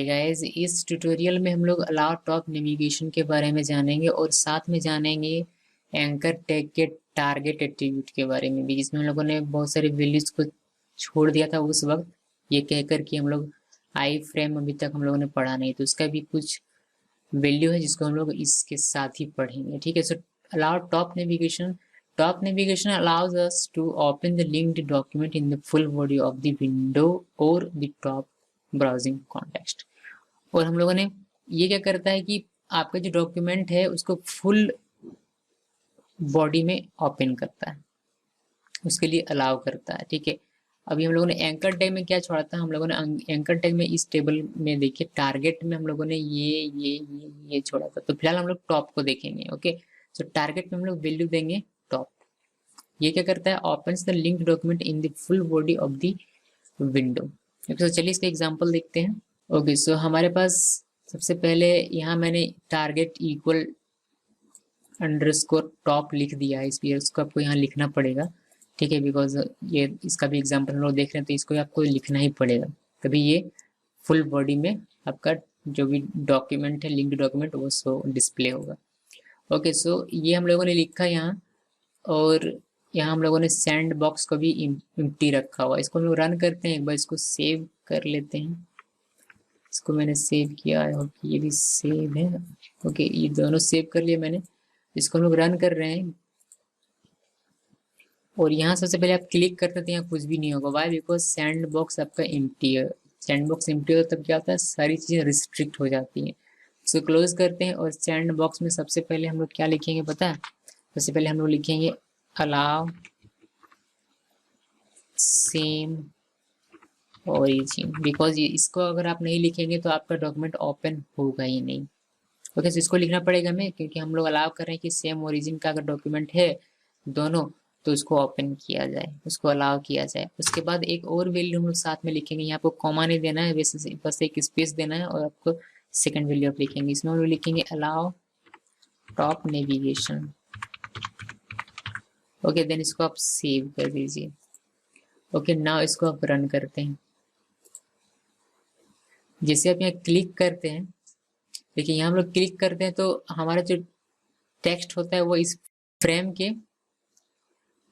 Hi guys, इस tutorial में हम लोग अलाउ टॉप नेविगेशन के बारे में जानेंगे और साथ में जानेंगे एंकर टैग के टारगेट एट्रीब्यूट के बारे में भी, जिसमें हम लोगों ने बहुत सारे वैल्यूज को छोड़ दिया था उस वक्त, ये कहकर कि हम लोग आई फ्रेम अभी तक हम लोगों ने पढ़ा नहीं, तो उसका भी कुछ वैल्यू है जिसको हम लोग इसके साथ ही पढ़ेंगे। ठीक है, सो allow top navigation. Top navigation allows us to open the linked document in the full body of the window or the top browsing context। और हम लोगों ने ये क्या करता है कि आपका जो डॉक्यूमेंट है उसको फुल बॉडी में ओपन करता है, उसके लिए अलाउ करता है। ठीक है, अभी हम लोगों ने एंकर टैग में क्या छोड़ा था, हम लोगों ने एंकर टैग में इस टेबल में देखिए टारगेट में हम लोगों ने ये छोड़ा था। तो फिलहाल हम लोग टॉप को देखेंगे। ओके, सो टारगेट में हम लोग वैल्यू देंगे टॉप। ये क्या करता है, opens the link document in the full body of the window. तो चलिए इसका एग्जांपल देखते हैं। ओके, सो हमारे पास सबसे पहले यहाँ मैंने टारगेट इक्वल अंडरस्कोर टॉप लिख दिया है, इसलिए उसको आपको यहाँ लिखना पड़ेगा। ठीक है, बिकॉज ये इसका भी एग्जांपल हम लोग देख रहे हैं तो इसको आपको लिखना ही पड़ेगा, तभी ये फुल बॉडी में आपका जो भी डॉक्यूमेंट है, लिंक डॉक्यूमेंट, वो सो डिस्प्ले होगा। ओके, सो ये हम लोगों ने लिखा यहाँ, और यहाँ हम लोगों ने सैंड बॉक्स को भी एम्प्टी रखा हुआ। इसको हम लोग रन करते हैं, एक बार इसको सेव कर लेते हैं। इसको मैंने सेव किया है और ये भी सेव है। ओके, ये दोनों सेव कर लिए मैंने। इसको हम लोग रन कर रहे हैं और यहाँ सबसे पहले आप क्लिक करते हैं तो यहाँ कुछ भी नहीं होगा। वाई? बिकॉज सैंड बॉक्स आपका एम्प्टी है। सैंड बॉक्स एम्प्टी होता है तब क्या होता है, सारी चीज़ें रिस्ट्रिक्ट हो जाती हैं। इसको क्लोज करते हैं और सैंड बॉक्स में सबसे पहले हम लोग क्या लिखेंगे पता है? सबसे पहले हम लोग लिखेंगे अलाउ सेम ओरिजिन, बिकॉज ये इसको अगर आप नहीं लिखेंगे तो आपका डॉक्यूमेंट ओपन होगा ही नहीं। ओके, तो इसको लिखना पड़ेगा हमें, क्योंकि हम लोग अलाउ कर रहे हैं कि सेम ओरिजिन का अगर डॉक्यूमेंट है दोनों, तो उसको ओपन किया जाए, उसको अलाउ किया जाए। उसके बाद एक और वैल्यू हम लोग साथ में लिखेंगे। यहाँ आपको कॉमा नहीं देना है, वैसे बस एक स्पेस देना है और आपको सेकेंड वैल्यू आप लिखेंगे। इसमें हम लोग लिखेंगे allow top navigation. Okay, then इसको आप सेव कर दीजिए। ओके, नाउ इसको आप रन करते हैं। जैसे आप यहाँ क्लिक करते हैं, देखिए यहाँ हम लोग क्लिक करते हैं तो हमारा जो टेक्स्ट होता है वो इस फ्रेम के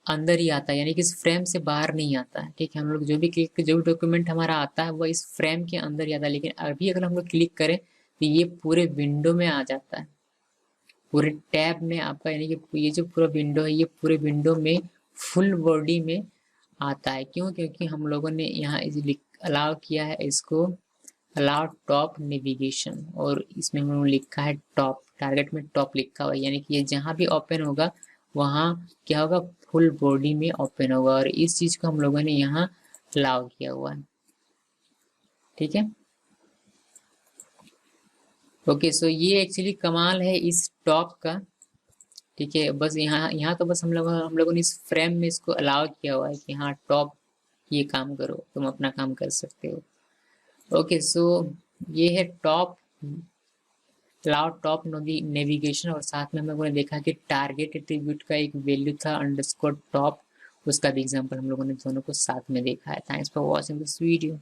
अंदर ही आता है, यानी कि इस फ्रेम से बाहर नहीं आता है। ठीक है, हम लोग जो भी डॉक्यूमेंट हमारा आता है वो इस फ्रेम के अंदर ही आता है। लेकिन अभी अगर हम लोग क्लिक करें तो ये पूरे विंडो में आ जाता है, पूरे टैब में आपका, यानी कि ये जो पूरा विंडो है ये पूरे विंडो में फुल बॉडी में आता है। क्यों? क्योंकि हम लोगों ने यहाँ अलाउ किया है इसको अलाउ टॉप नेविगेशन, और इसमें हम लोग लिखा है टॉप, टारगेट में टॉप लिखा हुआ है, यानी कि ये जहाँ भी ओपन होगा वहाँ क्या होगा, फुल बॉडी में ओपन होगा, और इस चीज को हम लोगों ने यहाँ अलाउ किया हुआ है। ठीक है, ओके, सो ये एक्चुअली कमाल है इस टॉप का। ठीक है, बस यहाँ तो बस हम लोगों ने इस फ्रेम में इसको अलाउ किया हुआ है कि हाँ टॉप ये काम करो, तुम अपना काम कर सकते हो। ओके, सो ये है टॉप, अलाउ टॉप नेविगेशन, और साथ में हम लोगों ने देखा कि टारगेट एट्रीब्यूट का एक वैल्यू था अंडरस्कोर टॉप, उसका भी एग्जांपल हम लोगों ने दोनों को साथ में देखा है। Thanks for watching this video.